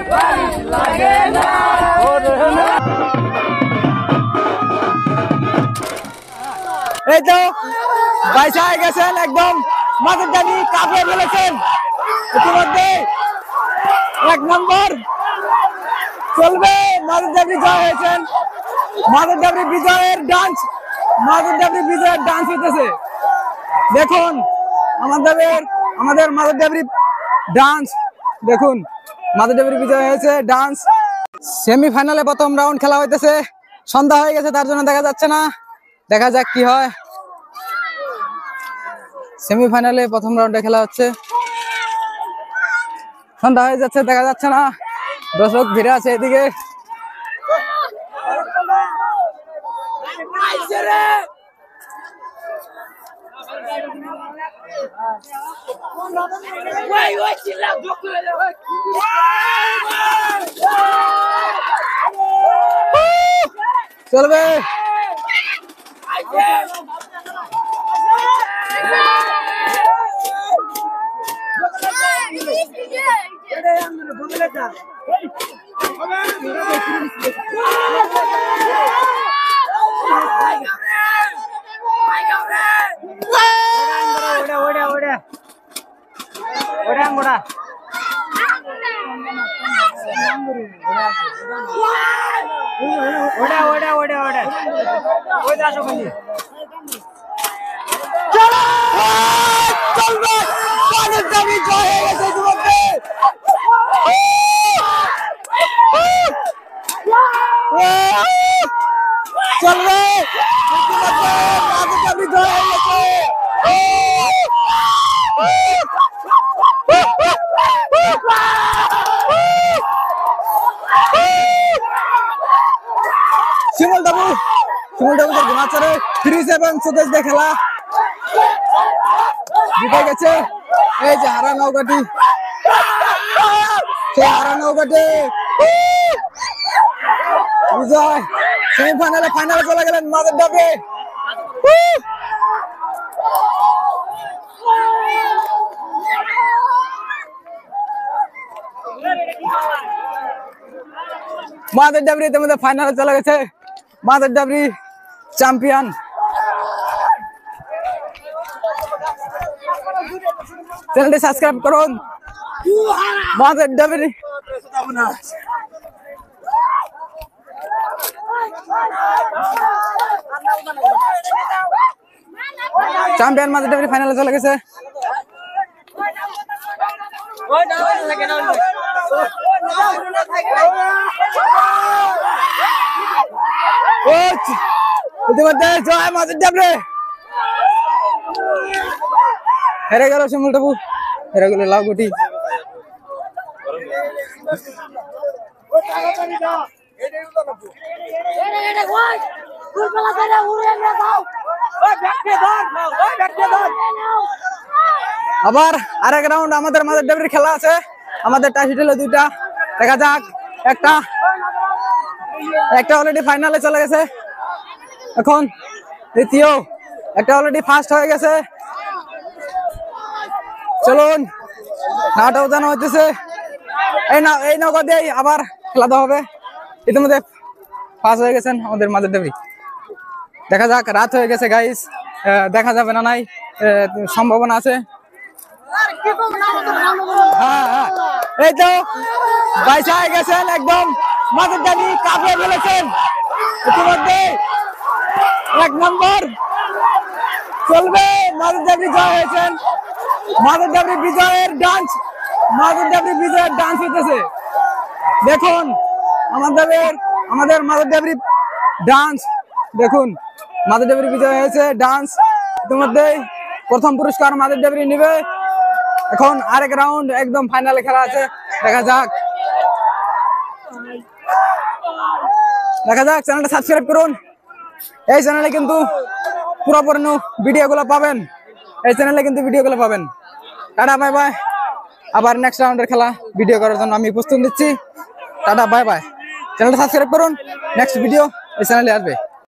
এই তো বাইসা হয়ে গেছেন, একদম মাদের দাবি কাঁপিয়ে ফেলেছেন। ইতিমধ্যে 1 নম্বর চলবে, মাদের দাবি জয় হয়েছেন। মাদের দাবি বিজয়ের ডান্স, মাদের দাবি বিজয়ের ডান্স হইতেছে। দেখুন আমাদের মাদের দাবি ডান্স, দেখুন মাদের দাবির বিজয় হয়েছে ডান্স। সেমিফাইনালে প্রথম রাউন্ড খেলা হইতেছে, সন্ধ্যা হয়ে গেছে তার জন্য দেখা যাচ্ছে না, দেখা যাক কি হয়। সেমিফাইনালে প্রথম রাউন্ডে খেলা হচ্ছে, সন্ধ্যা হয়ে যাচ্ছে, দেখা যাচ্ছে না, দর্শক ভিড়ে আছে এদিকে। চলবে শিমুল বাবু ঘুমাচ্ছে 3-7 সুদেশ দিয়ে খেলা জিতে গেছে। এই যে হারা নৌকাটি, সেই হারা নৌকাটি বিজয়। সেমিফাইনালে ফাইনালে চলে গেলেন মাদের দাবি। মাদের ডাবরি ইতিমধ্যে ফাইনালে চলে গেছে, মাদের ডাবরি চ্যাম্পিয়ন। চ্যানেলটি সাবস্ক্রাইব করুন। মাদের ডাবরি চ্যাম্পিয়ন, মাদের ডাবরি ফাইনালে চলে গেছে। ইতিমধ্যে জয় মাদের ডাবরি। হেরে গেল শিমুল টাবু, হেরে গেল লাউগুটি। আবার আরেক রাউন্ড আমাদের মাদের ডাবরির খেলা আছে। আমাদের টাইটেল 2টা, দেখা যাক। একটা অলরেডি ফাইনালে চলে গেছে, এখন দ্বিতীয় একটা অলরেডি ফার্স্ট হয়ে গেছে। চলুন নাটাও জানা হইতেছে, এই নৌকা দিয়ে আবার খেলা দেওয়া হবে। ইতিমধ্যে ফার্স্ট হয়ে গেছেন আমাদের মাদের ডাবরি। দেখা যাক, রাত হয়ে গেছে গাইস, দেখা যাবে না নাই, সম্ভাবনা আছে। এই তো বাইসা হয়ে গেছেন, একদম মাদের ডাবরি কাঁপিয়ে ফেলেছেন। ইতিমধ্যে 1 নম্বর চলবে, মাদের ডাবরি জয় হয়েছেন। মাদের ডাবরি বিজয়ের ডান্স, মাদের ডাবরি বিজয়ের ডান্স হইতেছে। দেখুন আমাদের মাদের ডাবরি ডান্স, দেখুন মাদের ডাবরি বিজয় হয়েছে ডান্স। ইতিমধ্যে প্রথম পুরস্কার মাদের ডাবরি নিবে। এখন আরেক রাউন্ড একদম ফাইনালে খেলা আছে, দেখা যাক। চ্যানেলটা সাবস্ক্রাইব করুন। এই চ্যানেলে কিন্তু পুরোপুরি ভিডিওগুলো পাবেন, এই চ্যানেলে কিন্তু ভিডিওগুলো পাবেন। Tata bye bye. আবার নেক্সট রাউন্ডের খেলা ভিডিও করার জন্য আমি প্রস্তুত নিচ্ছি। Tata bye bye. চ্যানেলটা সাবস্ক্রাইব করুন, নেক্সট ভিডিও এই চ্যানেলে আসবে।